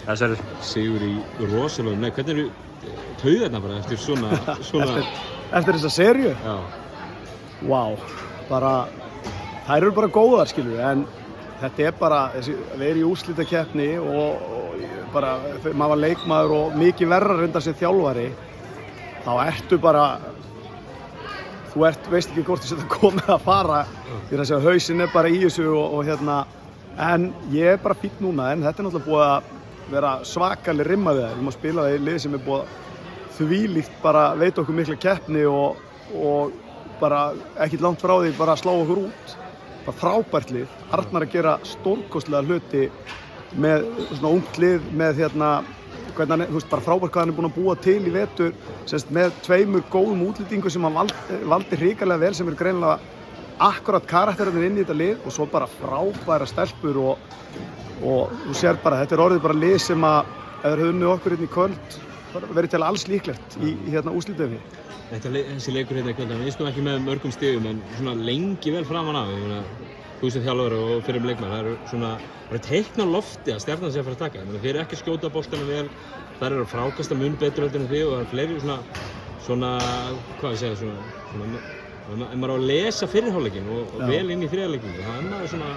Þessar sigur í rosalegum leik. Hvernig eru taugarnar bara eftir svona... Eftir þessa seríu? Já. Vá, bara, þær eru bara góðar, skilur við, en þetta bara, við erum í úrslitakeppni og bara, þegar maður var leikmaður og mikið verra reynda sem þjálfari, þá ertu bara, þú veist ekki hvort þú komið að fara, því að hausinn bara í þessu og en ég bara fínn núna, en þetta náttúrulega búið að vera svakaleg rimma við það. Við erum að spila það í lið sem búið þvílíkt bara veit okkur mikla keppni og bara ekkert langt frá því bara að slá okkur út. Bara frábært lið. Arnar að gera stórkostlega hluti með svona ungt lið með hvernig hann, þú veist, bara frábært hvað hann búinn að búa til í vetur, með tveimur góðum útlendingum sem hann valdi hrikalega vel, sem greinilega akkurat karakterarnir inn í þetta lið, og svo bara frábæra stelpur og þú sér bara, þetta orðið bara lið sem að ef þeir unnið okkur í kvöld verið til alls líklegt í úrslitakeppni. Þessi leikur í kvöld, hann er ekki með mörgum stigum en svona lengi vel framan af. Þú sem þjálfari og fyrir leikmaður, það eru svona teikn á lofti að Stjarnan sé að fara að taka. Þeir eru ekki að skjóta boltanum vel, þær eru að frákasta mun betur heldur en þið, og það eru fleiri svona hvað ég segja, ef maður á að lesa fyrirhálfleikinn og vel inn í þriðarleikinn, þá er maður svona,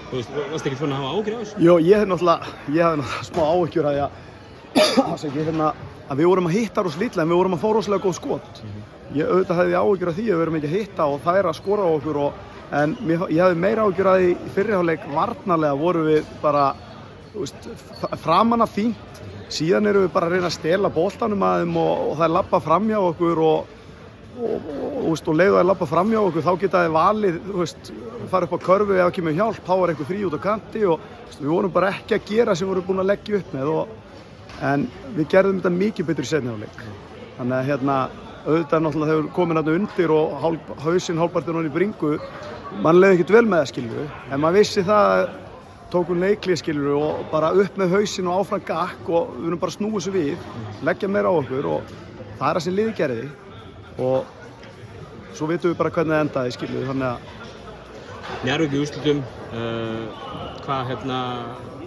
þú veist, varstu ekkert fann að hafa áhyggjur af þessu? Jó, ég hafði náttúrulega smá áhyggjur að við vorum að hitta rosa lítið, en við vorum að fá rosalega góð skot. Ég auðvitað hefði áhyggjur af því að við erum ekki að hitta og þær að skora á okkur, en ég hafði meira áhyggjur af því í fyrri hálfleik varnarlega vorum við bara, þú veist, framan af fínt, síðan erum við bara að reyna að stela boltanum að þeim og það er labba framhjá okkur og leiðu að labba framhjá okkur, þá geta þið valið, þú veist, fara upp á körfu ef það kemur hjálp, þá var einhver frí út á kanti og við vorum bara ekki að gera sem við vorum búin að leggja upp með, en við gerðum þetta mikið betur í seinni hálfleik. Þannig að auðvitað náttúrulega þegar við komin þarna undir og hausinn hálfpartinn ofan í bringu, mann leiði ekkert vel með það, skilur við, en maður vissi það, tókum leiklið, skilur við, og bara upp með hausinn og áfram gakk og við erum bara að snúa þessu við, leggja meira á okkur og það er það sem liðið gerði. Og svo vitum við bara hvernig það endaði, skilur við, þannig að... Njarðvík í úrslitum, hvað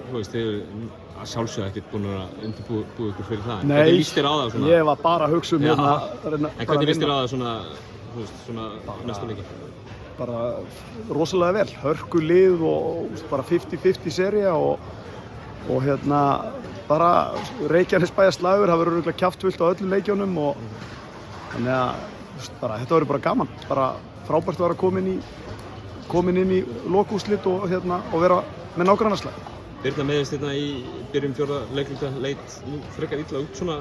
þú veist, þið að sjálfsögðu ekkert búin að undirbúa ykkur fyrir það. Nei, hvernig líst þér á það svona? Ég var bara að hugsa en hvernig líst þér á það svona, þú veist, svona næsta leiki? Bara rosalega vel, hörku lið og bara 50-50 sería og bara Reykjanesbæjar slagur, það verður örugglega kjaftfullt á öllum leikjunum og þannig að bara, þetta verður bara gaman, bara frábært að vera komin inn í lokúrslit og vera með nágrannaslag. Birna meðist í byrjun fjórða leikluta leit frekar illa út svona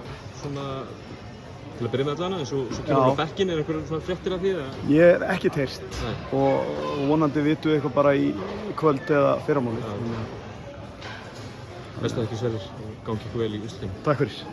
til að byrja með allana, en svo kemur hún á bekkinn, er einhverjum svona fréttir af því? Ég hef ekkert heyrt og vonandi vitum við eitthvað bara í kvöld eða fyrramálið. Bestu þakkir Sverrir, gangi ykkur vel í úrslitum. Takk fyrir.